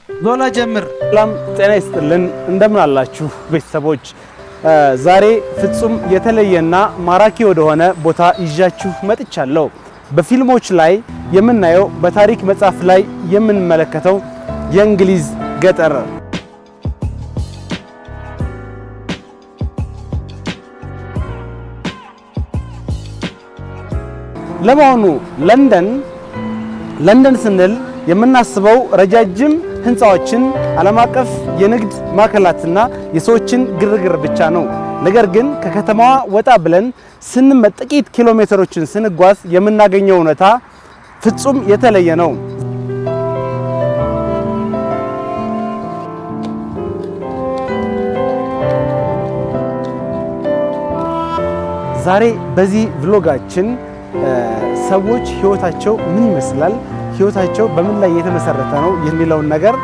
ዞላ ጀምር። ሰላም ጤና ይስጥልን እንደምን አላችሁ ቤተሰቦች? ዛሬ ፍጹም የተለየና ማራኪ ወደሆነ ቦታ ይዣችሁ መጥቻለሁ። በፊልሞች ላይ የምናየው በታሪክ መጽሐፍ ላይ የምንመለከተው የእንግሊዝ ገጠር ለመሆኑ ለንደን ስንል የምናስበው ረጃጅም ህንፃዎችን ዓለም አቀፍ የንግድ ማዕከላትና የሰዎችን ግርግር ብቻ ነው። ነገር ግን ከከተማዋ ወጣ ብለን ጥቂት ኪሎ ሜትሮችን ስንጓዝ የምናገኘው እውነታ ፍጹም የተለየ ነው። ዛሬ በዚህ ቭሎጋችን ሰዎች ህይወታቸው ምን ይመስላል፣ ህይወታቸው በምን ላይ የተመሰረተ ነው የሚለውን ነገር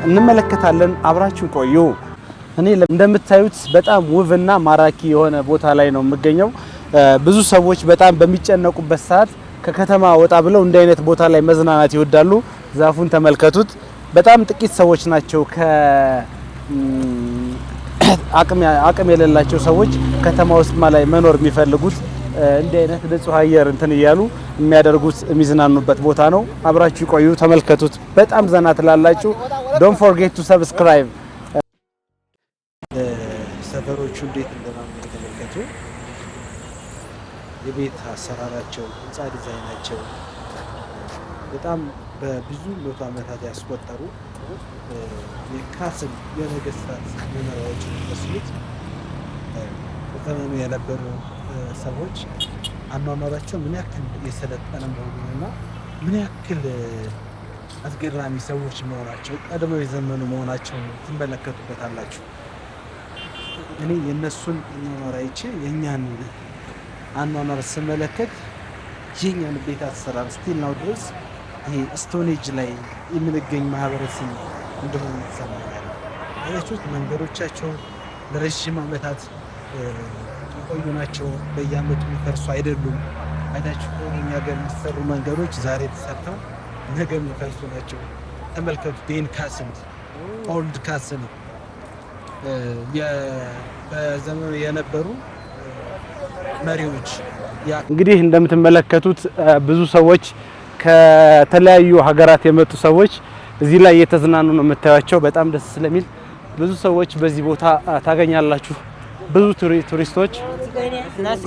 እንመለከታለን። አብራችሁ ቆዩ። እኔ እንደምታዩት በጣም ውብና ማራኪ የሆነ ቦታ ላይ ነው የምገኘው። ብዙ ሰዎች በጣም በሚጨነቁበት ሰዓት ከከተማ ወጣ ብለው እንዲህ አይነት ቦታ ላይ መዝናናት ይወዳሉ። ዛፉን ተመልከቱት። በጣም ጥቂት ሰዎች ናቸው አቅም የሌላቸው ሰዎች ከተማ ውስጥ ላይ መኖር የሚፈልጉት እንዲህ አይነት ንጹህ አየር እንትን እያሉ የሚዝናኑበት ቦታ ነው። አብራችሁ ቆዩ፣ ተመልከቱት። በጣም ዘና ትላላችሁ። ዶንት ፎርጌት ቱ ሰብስክራይብ። ሰፈሮቹ እንዴት እንደማምሩ ተመልከቱ። የቤት አሰራራቸው፣ ህንፃ ዲዛይናቸው በጣም በብዙ መቶ ዓመታት ያስቆጠሩ የካስል የነገስታት መኖሪያዎች የሚመስሉት በዘመኑ የነበሩ ሰዎች አኗኗራቸው ምን ያክል የሰለጠነ መሆኑንና ምን ያክል አስገራሚ ሰዎች መሆናቸው ቀድመው የዘመኑ መሆናቸውን ትመለከቱበታላችሁ። እኔ የነሱን አኗኗር አይቼ የኛን አኗኗር ስመለከት የኛን ቤት አሰራር ስቲል ነው ድረስ ይሄ ስቶኔጅ ላይ የምንገኝ ማህበረሰብ እንደሆነ ይሰማኛል። አያችሁት? መንገዶቻቸው ለረጅም ዓመታት የቆዩ ናቸው። በየዓመቱ የሚፈርሱ አይደሉም። አይታችሁ እኛ ሀገር የሚሰሩ መንገዶች ዛሬ ተሰርተው ነገ የሚፈርሱ ናቸው። ተመልከቱ። ዴን ካስል ኦልድ ካስል በዘመኑ የነበሩ መሪዎች እንግዲህ እንደምትመለከቱት ብዙ ሰዎች ከተለያዩ ሀገራት የመጡ ሰዎች እዚህ ላይ እየተዝናኑ ነው የምታዩቸው። በጣም ደስ ስለሚል ብዙ ሰዎች በዚህ ቦታ ታገኛላችሁ። ብዙ ቱሪስቶች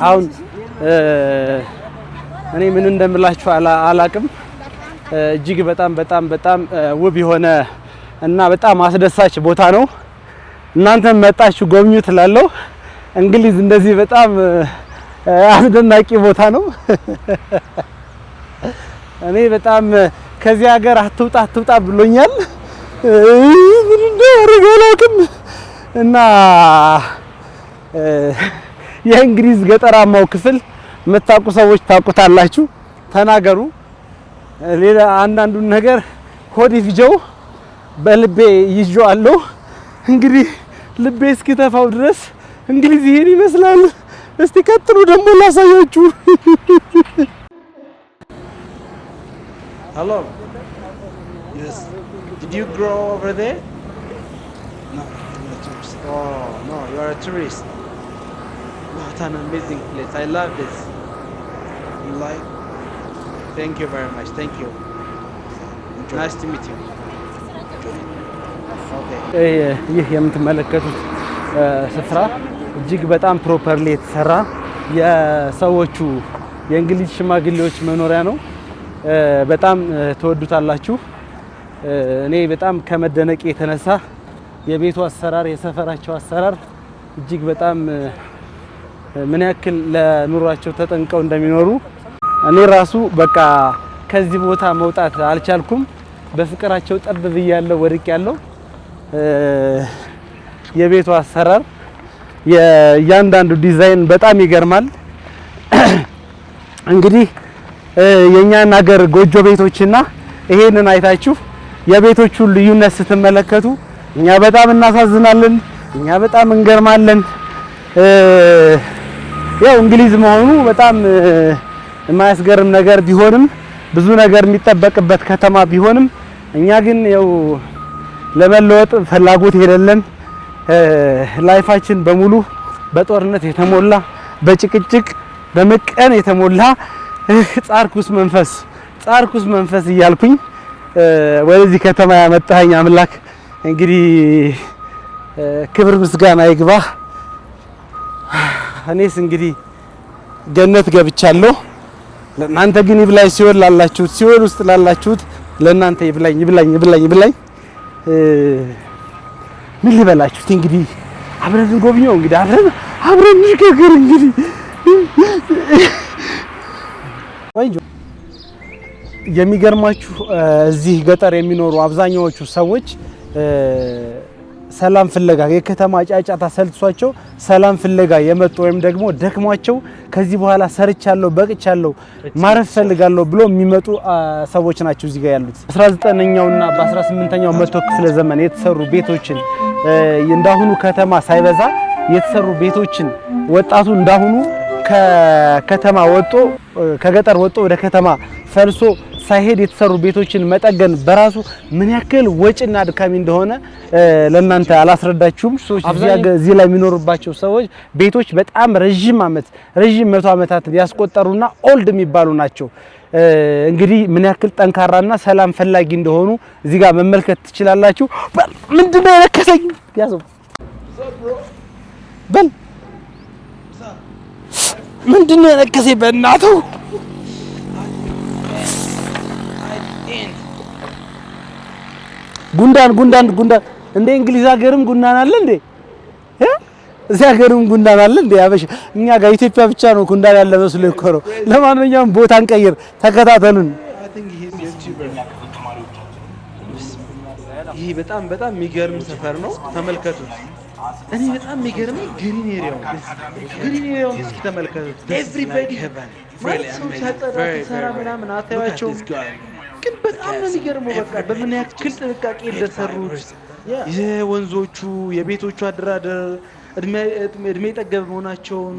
አሁን እኔ ምን እንደምላችሁ አላቅም። እጅግ በጣም ውብ የሆነ እና በጣም አስደሳች ቦታ ነው። እናንተም መጣችሁ ጎብኙ ትላለሁ። እንግሊዝ እንደዚህ በጣም አስደናቂ ቦታ ነው። እኔ በጣም ከዚህ ሀገር አትውጣ ብሎኛል። ምን እንደሆነ አላውቅም እና የእንግሊዝ ገጠራማው ክፍል የምታውቁ ሰዎች ታውቁታላችሁ፣ ተናገሩ። ሌላ አንዳንዱን ነገር ሆድ ይፍጀው በልቤ ይዤዋለሁ። እንግዲህ ልቤ እስኪተፋው ድረስ እንግሊዝ ይሄን ይመስላል። እስቲ ቀጥሉ ደግሞ ላሳያችሁ። Hello. Yes. Did you grow over there? No, I'm not a tourist. Oh, no, you are a tourist. What an amazing place. I love this. You like? Thank you very much. Thank you. Enjoy. Nice to meet you. Enjoy. Okay. ይህ የምትመለከቱት ስፍራ እጅግ በጣም ፕሮፐርሊ የተሰራ የሰዎቹ የእንግሊዝ ሽማግሌዎች መኖሪያ ነው። በጣም ተወዱታላችሁ። እኔ በጣም ከመደነቅ የተነሳ የቤቱ አሰራር፣ የሰፈራቸው አሰራር እጅግ በጣም ምን ያክል ለኑሯቸው ተጠንቀው እንደሚኖሩ እኔ ራሱ በቃ ከዚህ ቦታ መውጣት አልቻልኩም። በፍቅራቸው ጠብ ብያለሁ፣ ወድቄያለሁ። የቤቱ አሰራር የእያንዳንዱ ዲዛይን በጣም ይገርማል። እንግዲህ የኛን ሀገር ጎጆ ቤቶችና ይሄንን አይታችሁ የቤቶቹን ልዩነት ስትመለከቱ እኛ በጣም እናሳዝናለን፣ እኛ በጣም እንገርማለን። ያው እንግሊዝ መሆኑ በጣም የማያስገርም ነገር ቢሆንም ብዙ ነገር የሚጠበቅበት ከተማ ቢሆንም እኛ ግን ያው ለመለወጥ ፍላጎት የሌለን ላይፋችን በሙሉ በጦርነት የተሞላ በጭቅጭቅ በመቀን የተሞላ ጻርኩስ መንፈስ እያልኩኝ ወደዚህ ከተማ ያመጣኸኝ አምላክ እንግዲህ ክብር ምስጋና ይግባህ። እኔስ እንግዲህ ገነት ገብቻለሁ። ለእናንተ ግን ይብላኝ ሲኦል ውስጥ ላላችሁት ለእናንተ ይብላኝ። ምን ልበላችሁት እንግዲህ አብረን እንጎብኘው። እንግዲህ አብረን እንሽከርከር። እንግዲህ የሚገርማችሁ እዚህ ገጠር የሚኖሩ አብዛኛዎቹ ሰዎች ሰላም ፍለጋ የከተማ ጫጫታ ሰልችቷቸው ሰላም ፍለጋ የመጡ ወይም ደግሞ ደክሟቸው ከዚህ በኋላ ሰርቻለሁ በቅቻለሁ ማረፍ ፈልጋለሁ ብሎ የሚመጡ ሰዎች ናቸው እዚህ ጋር ያሉት። 19ኛውና በ18ኛው መቶ ክፍለ ዘመን የተሰሩ ቤቶችን እንዳሁኑ ከተማ ሳይበዛ የተሰሩ ቤቶችን ወጣቱ እንዳሁኑ ከከተማ ወጦ ከገጠር ወጦ ወደ ከተማ ፈልሶ ሳይሄድ የተሰሩ ቤቶችን መጠገን በራሱ ምን ያክል ወጪና አድካሚ እንደሆነ ለእናንተ አላስረዳችሁም። እዚህ ላይ የሚኖሩባቸው ሰዎች ቤቶች በጣም ረጅም መቶ ዓመታት ያስቆጠሩና ኦልድ የሚባሉ ናቸው። እንግዲህ ምን ያክል ጠንካራና ሰላም ፈላጊ እንደሆኑ እዚህ ጋር መመልከት ትችላላችሁ። ምንድነው የነከሰኝ? ያዘው በል ምንድነው የነከሰኝ? በእናትህ ጉንዳን እንደ እንግሊዝ ሀገርም ጉንዳን አለ እንዴ? እዚህ ሀገርም ጉንዳን አለ እንዴ? አበሻ እኛ ጋር ኢትዮጵያ ብቻ ነው ጉንዳን ያለ መስሎ እኮ ነው። ለማንኛውም ቦታ እንቀይር፣ ተከታተሉን። ይሄ በጣም የሚገርም ሰፈር ነው። ተመልከቱት። እኔ በጣም የሚገርመኝ ግሪን ኤሪያውን እስኪ ተመልከቱት። ኤቭሪባዲ ሰው ሲያጠራ ምናምን አታዩዋቸውም? ግን በጣም ነው የሚገርመው። በቃ በምን ያክል ጥንቃቄ እንደሰሩት የወንዞቹ የቤቶቹ አደራደር እድሜ ጠገብ መሆናቸውን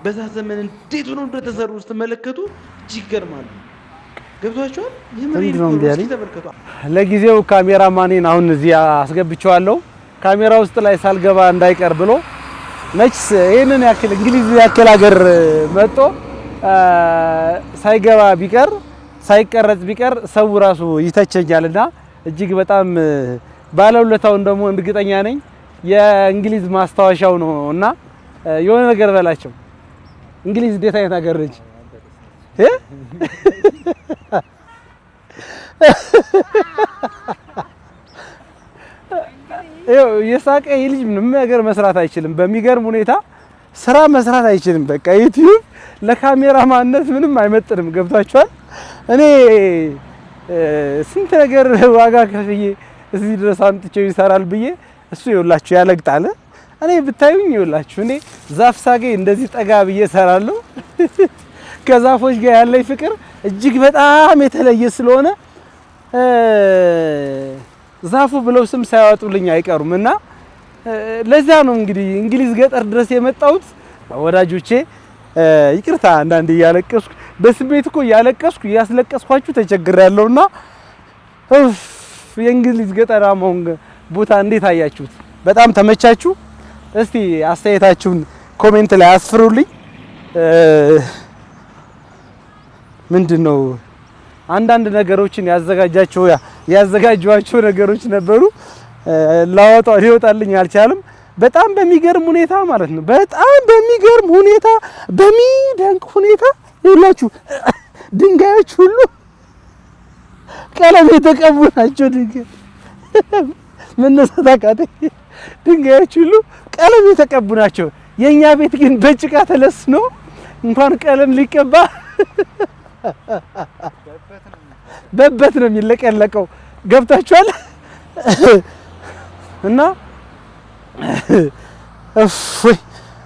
በዛ ዘመን እንዴት ሆኖ እንደተሰሩ ስትመለከቱ እጅግ ይገርማሉ። ገብቷቸዋል? ተመልከቱ። ለጊዜው ካሜራማኔን አሁን እዚህ አስገብቼዋለሁ። ካሜራ ውስጥ ላይ ሳልገባ እንዳይቀር ብሎ መችስ ይሄንን ያክል እንግሊዝ ያክል ሀገር መጥቶ ሳይገባ ቢቀር ሳይቀረጽ ቢቀር ሰው ራሱ ይተቸኛልና እጅግ በጣም ባለውለታውን ደግሞ እርግጠኛ ነኝ የእንግሊዝ ማስታወሻው ነውና የሆነ ነገር በላቸው። እንግሊዝ እንዴት አይነት ሀገር ነች? የሳቀ ልጅ ምንም ነገር መስራት አይችልም። በሚገርም ሁኔታ ስራ መስራት አይችልም። በቃ ዩቲዩብ ለካሜራማንነት ምንም አይመጥንም። ገብታችኋል? እኔ ስንት ነገር ዋጋ ከፍዬ እዚህ ድረስ አምጥቼው ይሰራል ብዬ እሱ ይኸውላችሁ ያለግጣል። እኔ ብታዩኝ ይኸውላችሁ እኔ ዛፍ ሳገኝ እንደዚህ ጠጋ ብዬ እሰራለሁ። ከዛፎች ጋር ያለኝ ፍቅር እጅግ በጣም የተለየ ስለሆነ ዛፉ ብለው ስም ሳያወጡልኝ አይቀሩም እና ለዛ ነው እንግዲህ እንግሊዝ ገጠር ድረስ የመጣሁት። ወዳጆቼ ይቅርታ አንዳንዴ እያለቀስኩ በስሜት እኮ እያለቀስኩ እያስለቀስኳችሁ ተቸግሬያለሁና የእንግሊዝ ገጠራማውን ቦታ እንዴት አያችሁት? በጣም ተመቻችሁ? እስቲ አስተያየታችሁን ኮሜንት ላይ አስፍሩልኝ። ምንድነው አንዳንድ ነገሮችን ያዘጋጇቸው ነገሮች ነበሩ ሊወጣልኝ አልቻለም። በጣም በሚገርም ሁኔታ ማለት ነው። በጣም በሚገርም ሁኔታ በሚደንቅ ሁኔታ ይላችሁ ድንጋዮች ሁሉ ቀለም የተቀቡ ናቸው። መነሳት አቃተኝ። ድንጋዮች ሁሉ ቀለም የተቀቡ ናቸው። የኛ ቤት ግን በጭቃ ተለስኖ እንኳን ቀለም ሊቀባ በበት ነው የሚለቀለቀው። ገብታችኋል? እና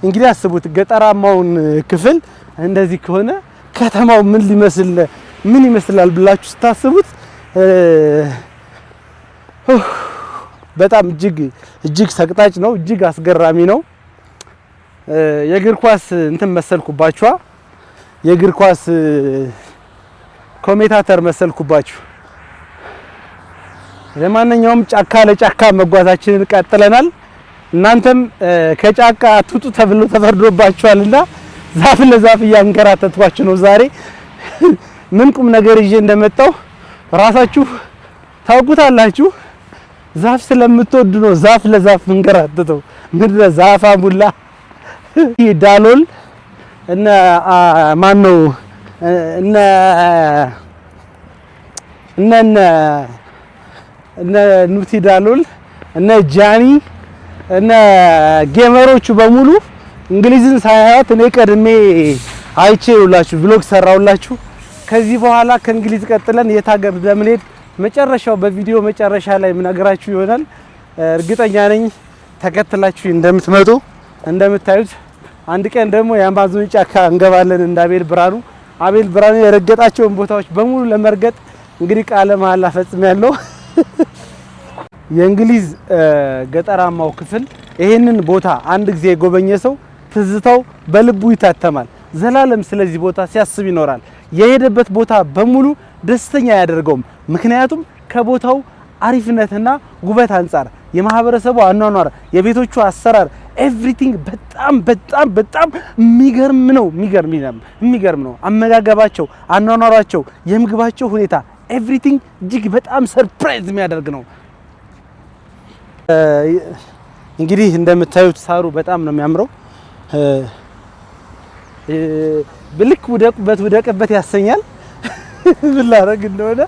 እንግዲህ አስቡት ገጠራማውን ክፍል እንደዚህ ከሆነ ከተማው ምን ይመስላል ብላችሁ ስታስቡት በጣም እጅግ ሰቅጣጭ ነው። እጅግ አስገራሚ ነው። የእግር ኳስ እንትን መሰልኩባችኋ። የእግር ኳስ ኮሜንታተር መሰልኩባችሁ። ለማንኛውም ጫካ ለጫካ መጓዛችንን ቀጥለናል። እናንተም ከጫካ አትውጡ ተብሎ ተፈርዶባችኋልና ዛፍ ለዛፍ እያንከራተትኳችሁ ነው። ዛሬ ምን ቁም ነገር ይዤ እንደመጣው ራሳችሁ ታውቁታላችሁ። ዛፍ ስለምትወዱ ነው ዛፍ ለዛፍ እንከራተተው። ምድረ ዛፍ አሙላ ዳሎል እነ ማን ነው እነ ኑቲ ዳሎል እነ ጃኒ እነ ጌመሮቹ በሙሉ እንግሊዝን ሳያዩት እኔ ቀድሜ አይቼውላችሁ ብሎግ ሰራውላችሁ። ከዚህ በኋላ ከእንግሊዝ ቀጥለን የት ሀገር እንደምንሄድ መጨረሻው በቪዲዮ መጨረሻ ላይ ምነግራችሁ ይሆናል። እርግጠኛ ነኝ ተከትላችሁ እንደምትመጡ። እንደምታዩት አንድ ቀን ደግሞ የአማዞን ጫካ እንገባለን እንደ አቤል ብርሃኑ የረገጣቸውን ቦታዎች በሙሉ ለመርገጥ እንግዲህ ቃለ መሃላ ፈጽሜያለሁ። የእንግሊዝ ገጠራማው ክፍል ይሄንን ቦታ አንድ ጊዜ የጎበኘ ሰው ትዝታው በልቡ ይታተማል። ዘላለም ስለዚህ ቦታ ሲያስብ ይኖራል። የሄደበት ቦታ በሙሉ ደስተኛ አያደርገውም። ምክንያቱም ከቦታው አሪፍነትና ውበት አንጻር የማህበረሰቡ አኗኗር፣ የቤቶቹ አሰራር ኤቭሪቲንግ በጣም የሚገርም ነው። አመጋገባቸው፣ አኗኗራቸው፣ የምግባቸው ሁኔታ ኤቭሪቲንግ እጅግ በጣም ሰርፕራይዝ የሚያደርግ ነው። እንግዲህ እንደምታዩት ሳሩ በጣም ነው የሚያምረው። ብልክ ውደቅበት ያሰኛል። ምን ላደርግ እንደሆነ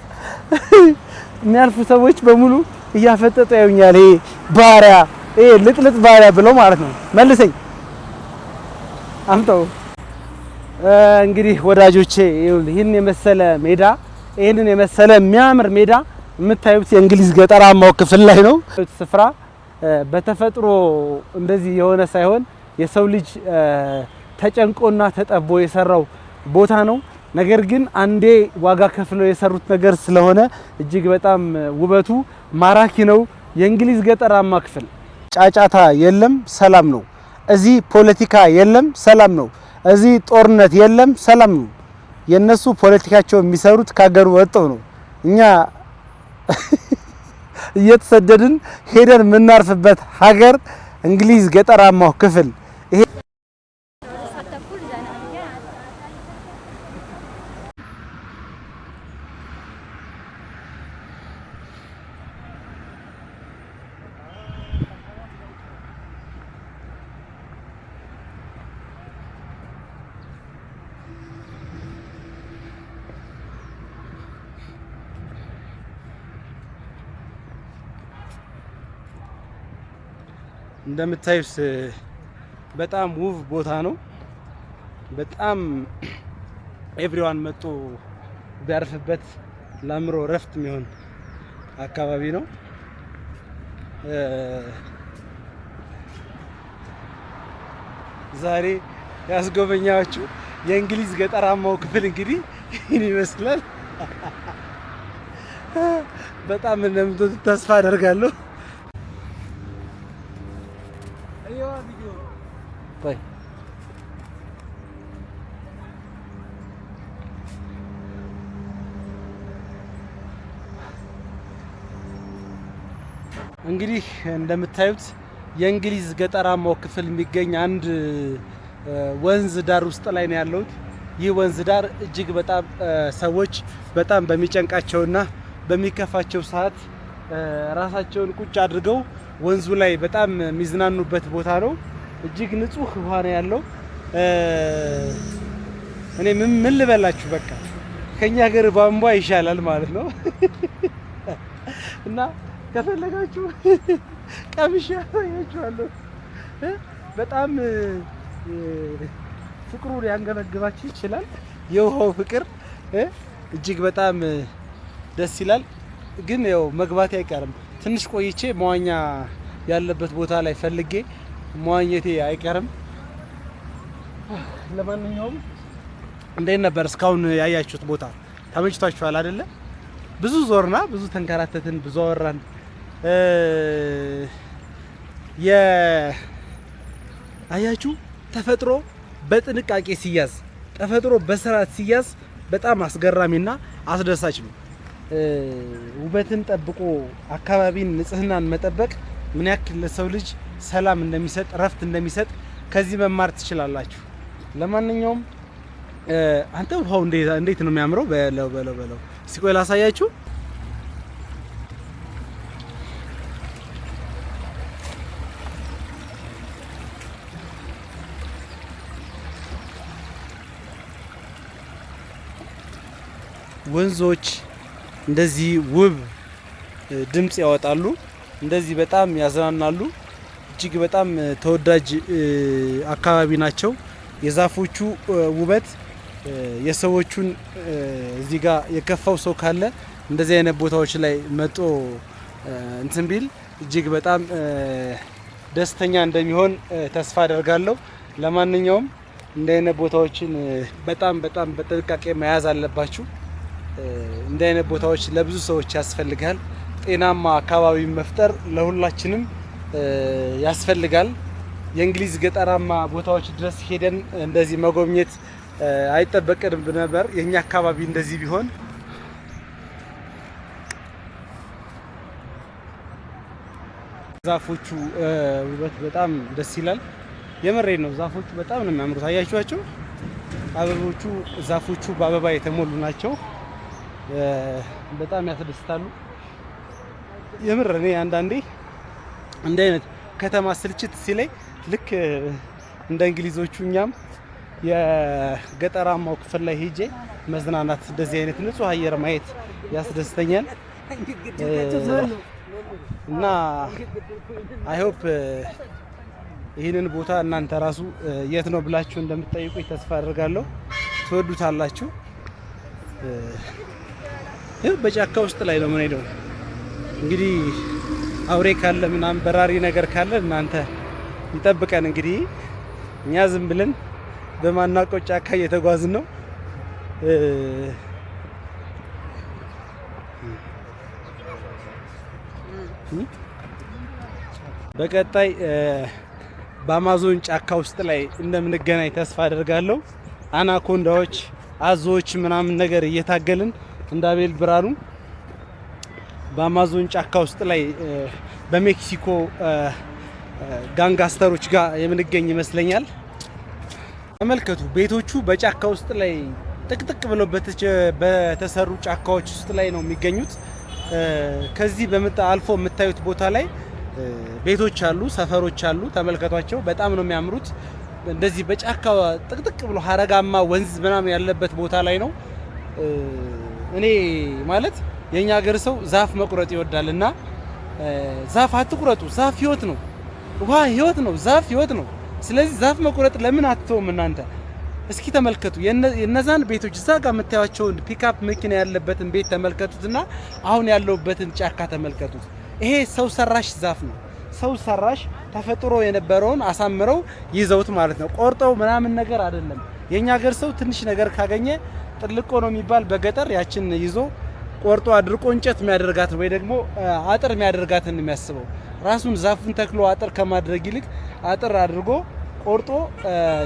የሚያልፉ ሰዎች በሙሉ እያፈጠጡ ያዩኛል። ይሄ ባሪያ ልጥልጥ ባሪያ ብለው ማለት ነው። መልሰኝ አምጣው። እንግዲህ ወዳጆቼ ይህን የመሰለ ሜዳ፣ ይህንን የመሰለ የሚያምር ሜዳ የምታዩት የእንግሊዝ ገጠራማው ክፍል ላይ ነው። ስፍራ በተፈጥሮ እንደዚህ የሆነ ሳይሆን የሰው ልጅ ተጨንቆና ተጠቦ የሰራው ቦታ ነው። ነገር ግን አንዴ ዋጋ ከፍለው የሰሩት ነገር ስለሆነ እጅግ በጣም ውበቱ ማራኪ ነው። የእንግሊዝ ገጠራማ ክፍል ጫጫታ የለም፣ ሰላም ነው። እዚህ ፖለቲካ የለም፣ ሰላም ነው። እዚህ ጦርነት የለም፣ ሰላም ነው። የነሱ ፖለቲካቸው የሚሰሩት ካገሩ ወጥተው ነው። እኛ እየተሰደድን ሄደን የምናርፍበት ሀገር እንግሊዝ ገጠራማው ክፍል ይሄ እንደምታዩት በጣም ውብ ቦታ ነው። በጣም ኤቭሪዋን መጥቶ ቢያርፍበት ለአእምሮ ረፍት የሚሆን አካባቢ ነው። ዛሬ ያስጎበኛችሁ የእንግሊዝ ገጠራማው ክፍል እንግዲህ ይህን ይመስላል። በጣም እንደምትወዱት ተስፋ አደርጋለሁ። እንግዲህ እንደምታዩት የእንግሊዝ ገጠራማው ክፍል የሚገኝ አንድ ወንዝ ዳር ውስጥ ላይ ነው ያለሁት። ይህ ወንዝ ዳር እጅግ በጣም ሰዎች በጣም በሚጨንቃቸውና በሚከፋቸው ሰዓት ራሳቸውን ቁጭ አድርገው ወንዙ ላይ በጣም የሚዝናኑበት ቦታ ነው። እጅግ ንጹህ ውሃ ነው ያለው። እኔ ምን ልበላችሁ፣ በቃ ከኛ ሀገር ቧንቧ ይሻላል ማለት ነው። እና ከፈለጋችሁ ቀምሻ ያያችኋለሁ። በጣም ፍቅሩ ሊያንገበግባችሁ ይችላል። የውሃው ፍቅር እጅግ በጣም ደስ ይላል። ግን ያው መግባቴ አይቀርም። ትንሽ ቆይቼ መዋኛ ያለበት ቦታ ላይ ፈልጌ መዋኘቴ አይቀርም። ለማንኛውም እንዴት ነበር እስካሁን ያያችሁት ቦታ? ተመችቷችኋል አይደለ? ብዙ ዞርና ብዙ ተንከራተትን፣ ብዙ አወራን። አያችሁ ተፈጥሮ በጥንቃቄ ሲያዝ፣ ተፈጥሮ በስርዓት ሲያዝ በጣም አስገራሚና አስደሳች ነው። ውበትን ጠብቆ አካባቢን ንጽህናን መጠበቅ ምን ያክል ለሰው ልጅ ሰላም እንደሚሰጥ ረፍት እንደሚሰጥ ከዚህ መማር ትችላላችሁ። ለማንኛውም አንተ ውሃው እንዴት ነው የሚያምረው! በለው እስኪ ቆይ ላሳያችሁ። ወንዞች እንደዚህ ውብ ድምጽ ያወጣሉ። እንደዚህ በጣም ያዝናናሉ። እጅግ በጣም ተወዳጅ አካባቢ ናቸው። የዛፎቹ ውበት የሰዎቹን እዚህ ጋር የከፋው ሰው ካለ እንደዚህ አይነት ቦታዎች ላይ መጦ እንትን ቢል እጅግ በጣም ደስተኛ እንደሚሆን ተስፋ አደርጋለሁ። ለማንኛውም እንደ አይነት ቦታዎችን በጣም በጥንቃቄ መያዝ አለባችሁ። እንደ አይነት ቦታዎች ለብዙ ሰዎች ያስፈልጋል። ጤናማ አካባቢ መፍጠር ለሁላችንም ያስፈልጋል። የእንግሊዝ ገጠራማ ቦታዎች ድረስ ሄደን እንደዚህ መጎብኘት አይጠበቅም ነበር። የኛ አካባቢ እንደዚህ ቢሆን ዛፎቹ ውበት በጣም ደስ ይላል። የምሬ ነው። ዛፎቹ በጣም ነው የሚያምሩት። አያችኋቸው? አበቦቹ ዛፎቹ በአበባ የተሞሉ ናቸው። በጣም ያስደስታሉ። የምር እኔ አንዳንዴ እንደ አይነት ከተማ ስልችት ሲለኝ ልክ እንደ እንግሊዞቹ እኛም የገጠራማው ክፍል ላይ ሄጄ መዝናናት፣ እንደዚህ አይነት ንጹህ አየር ማየት ያስደስተኛል እና አይ ሆፕ ይህንን ቦታ እናንተ ራሱ የት ነው ብላችሁ እንደምትጠይቁኝ ተስፋ አድርጋለሁ። ትወዱታላችሁ። በጫካ ውስጥ ላይ ነው የምንሄደው። እንግዲህ አውሬ ካለ ምናምን በራሪ ነገር ካለ እናንተ ይጠብቀን። እንግዲህ እኛ ዝም ብለን በማናውቀው ጫካ እየተጓዝን ነው። በቀጣይ በአማዞን ጫካ ውስጥ ላይ እንደምንገናኝ ተስፋ አደርጋለሁ። አናኮንዳዎች፣ አዞዎች ምናምን ነገር እየታገልን እንዳቤል ብርሃኑ በአማዞን ጫካ ውስጥ ላይ በሜክሲኮ ጋንጋስተሮች ጋር የምንገኝ ይመስለኛል። ተመልከቱ፣ ቤቶቹ በጫካ ውስጥ ላይ ጥቅጥቅ ብለው በተሰሩ ጫካዎች ውስጥ ላይ ነው የሚገኙት። ከዚህ አልፎ የምታዩት ቦታ ላይ ቤቶች አሉ፣ ሰፈሮች አሉ። ተመልከቷቸው፣ በጣም ነው የሚያምሩት። እንደዚህ በጫካ ጥቅጥቅ ብሎ ሀረጋማ ወንዝ ምናምን ያለበት ቦታ ላይ ነው። እኔ ማለት የኛ ሀገር ሰው ዛፍ መቁረጥ ይወዳል እና ዛፍ አትቁረጡ፣ ዛፍ ህይወት ነው፣ ውሃ ህይወት ነው፣ ዛፍ ህይወት ነው። ስለዚህ ዛፍ መቁረጥ ለምን አትተውም እናንተ? እስኪ ተመልከቱ የነዛን ቤቶች፣ እዛ ጋር የምታዩቸውን ፒክአፕ መኪና ያለበትን ቤት ተመልከቱትና አሁን ያለውበትን ጫካ ተመልከቱት። ይሄ ሰው ሰራሽ ዛፍ ነው። ሰው ሰራሽ ተፈጥሮ የነበረውን አሳምረው ይዘውት ማለት ነው። ቆርጠው ምናምን ነገር አይደለም። የኛ ሀገር ሰው ትንሽ ነገር ካገኘ ጥልቆ ነው የሚባል በገጠር ያችን ይዞ ቆርጦ አድርቆ እንጨት የሚያደርጋት ወይ ደግሞ አጥር የሚያደርጋትን የሚያስበው ራሱን ዛፉን ተክሎ አጥር ከማድረግ ይልቅ አጥር አድርጎ ቆርጦ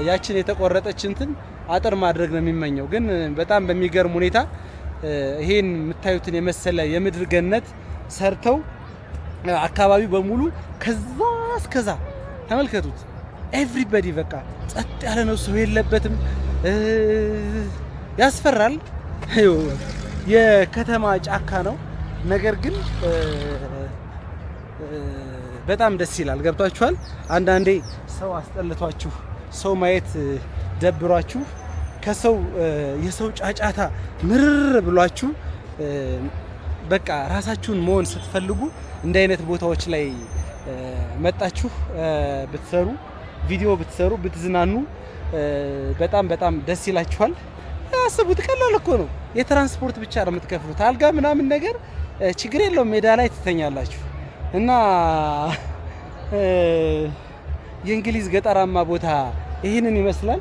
ያችን የተቆረጠች እንትን አጥር ማድረግ ነው የሚመኘው። ግን በጣም በሚገርም ሁኔታ ይሄን የምታዩትን የመሰለ የምድር ገነት ሰርተው አካባቢ በሙሉ ከዛ እስከዛ ተመልከቱት። ኤቭሪባዲ በቃ ጸጥ ያለ ነው፣ ሰው የለበትም። ያስፈራል። የከተማ ጫካ ነው፣ ነገር ግን በጣም ደስ ይላል። ገብቷችኋል? አንዳንዴ ሰው አስጠልቷችሁ፣ ሰው ማየት ደብሯችሁ፣ ከሰው የሰው ጫጫታ ምርር ብሏችሁ በቃ ራሳችሁን መሆን ስትፈልጉ እንደ አይነት ቦታዎች ላይ መጣችሁ ብትሰሩ፣ ቪዲዮ ብትሰሩ፣ ብትዝናኑ በጣም ደስ ይላችኋል። አስቡት፣ ቀላል እኮ ነው። የትራንስፖርት ብቻ ነው የምትከፍሉት። አልጋ ምናምን ነገር ችግር የለውም፣ ሜዳ ላይ ትተኛላችሁ። እና የእንግሊዝ ገጠራማ ቦታ ይህንን ይመስላል።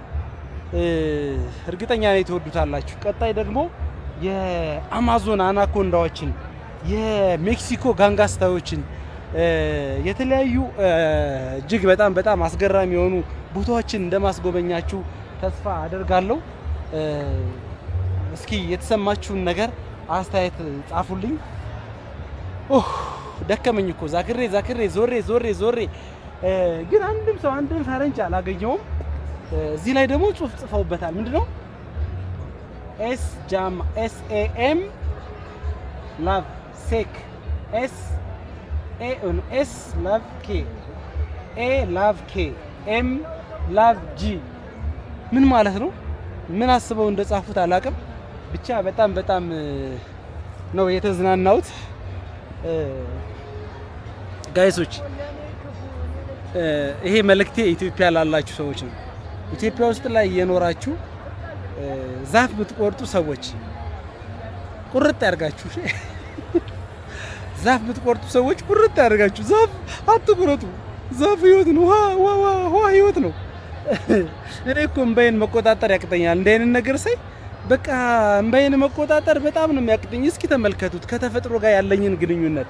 እርግጠኛ ነኝ ትወዱታላችሁ። ቀጣይ ደግሞ የአማዞን አናኮንዳዎችን፣ የሜክሲኮ ጋንጋስታዎችን፣ የተለያዩ እጅግ በጣም አስገራሚ የሆኑ ቦታዎችን እንደማስጎበኛችሁ ተስፋ አደርጋለሁ። እስኪ የተሰማችሁን ነገር አስተያየት ጻፉልኝ። ደከመኝ እኮ ዛክሬ ዞሬ ግን አንድም ፈረንጅ አላገኘውም። እዚህ ላይ ደግሞ ጽሁፍ ጽፈውበታል። ምንድነው? SAM ላቭ ሴክ S ላቭ K A ላቭ K M ላቭ G ምን ማለት ነው? ምን አስበው እንደጻፉት አላውቅም። ብቻ በጣም ነው የተዝናናሁት። ጋይሶች ይሄ መልእክቴ ኢትዮጵያ ላላችሁ ሰዎች ነው። ኢትዮጵያ ውስጥ ላይ የኖራችሁ ዛፍ ብትቆርጡ ሰዎች ቁርጥ ያርጋችሁ። ዛፍ ብትቆርጡ ሰዎች ቁርጥ ያርጋችሁ። ዛፍ አትቁረጡ። ዛፍ ህይወት ነው። ውሃ ህይወት ነው። እኔ እኮ እምባዬን መቆጣጠር ያቅተኛል። እንደ አይነት ነገር ሳይ በቃ እምባዬን መቆጣጠር በጣም ነው የሚያቅተኝ። እስኪ ተመልከቱት ከተፈጥሮ ጋር ያለኝን ግንኙነት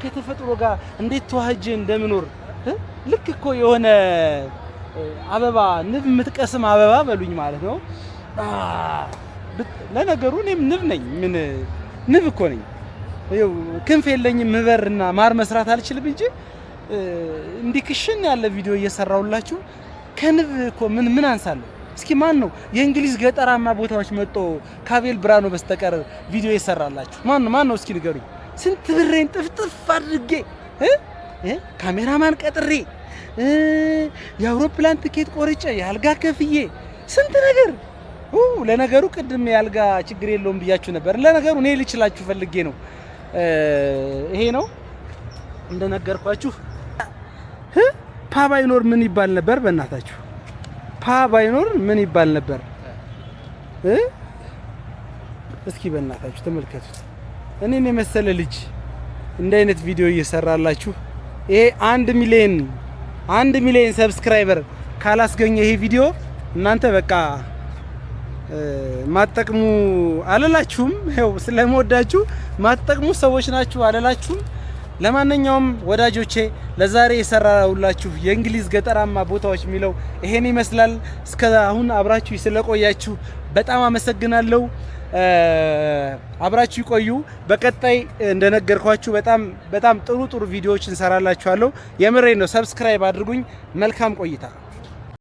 ከተፈጥሮ ጋር እንዴት ተዋህጄ እንደምኖር ልክ እኮ የሆነ አበባ ንብ የምትቀስም አበባ በሉኝ ማለት ነው። ለነገሩ እኔም ንብ ነኝ። ምን ንብ እኮ ነኝ። ይኸው ክንፍ የለኝም ምበርና ማር መስራት አልችልም እንጂ እንዲህ ክሽን ያለ ቪዲዮ እየሰራሁላችሁ ከንብ እኮ ምን አንሳለሁ? እስኪ ማን ነው የእንግሊዝ ገጠራማ ቦታዎች መጥቶ ካቤል ብራኖ በስተቀር ቪዲዮ ይሰራላችሁ? ማን ነው እስኪ ንገሩኝ። ስንት ብሬን ጥፍጥፍ አድርጌ ካሜራማን ቀጥሬ የአውሮፕላን ትኬት ቆርጬ የአልጋ ከፍዬ ስንት ነገር ለነገሩ ቅድም የአልጋ ችግር የለውም ብያችሁ ነበር። ለነገሩ እኔ ልችላችሁ ፈልጌ ነው። ይሄ ነው እንደነገርኳችሁ። ፓ ባይኖር ምን ይባል ነበር? በእናታችሁ ፓ ባይኖር ምን ይባል ነበር? እስኪ በእናታችሁ ተመልከቱት። እኔን የመሰለ ልጅ እንደ አይነት ቪዲዮ እየሰራላችሁ ይሄ 1 ሚሊዮን ሰብስክራይበር ካላስገኘ ይሄ ቪዲዮ እናንተ በቃ ማትጠቅሙ አለላችሁም። ይኸው ስለምወዳችሁ ማትጠቅሙ ሰዎች ናችሁ አለላችሁም። ለማንኛውም ወዳጆቼ ለዛሬ የሰራሁላችሁ የእንግሊዝ ገጠራማ ቦታዎች የሚለው ይሄን ይመስላል። እስከ አሁን አብራችሁ ስለቆያችሁ በጣም አመሰግናለሁ። አብራችሁ ይቆዩ። በቀጣይ እንደነገርኳችሁ በጣም ጥሩ ቪዲዮዎች እንሰራላችኋለሁ። የምሬን ነው። ሰብስክራይብ አድርጉኝ። መልካም ቆይታ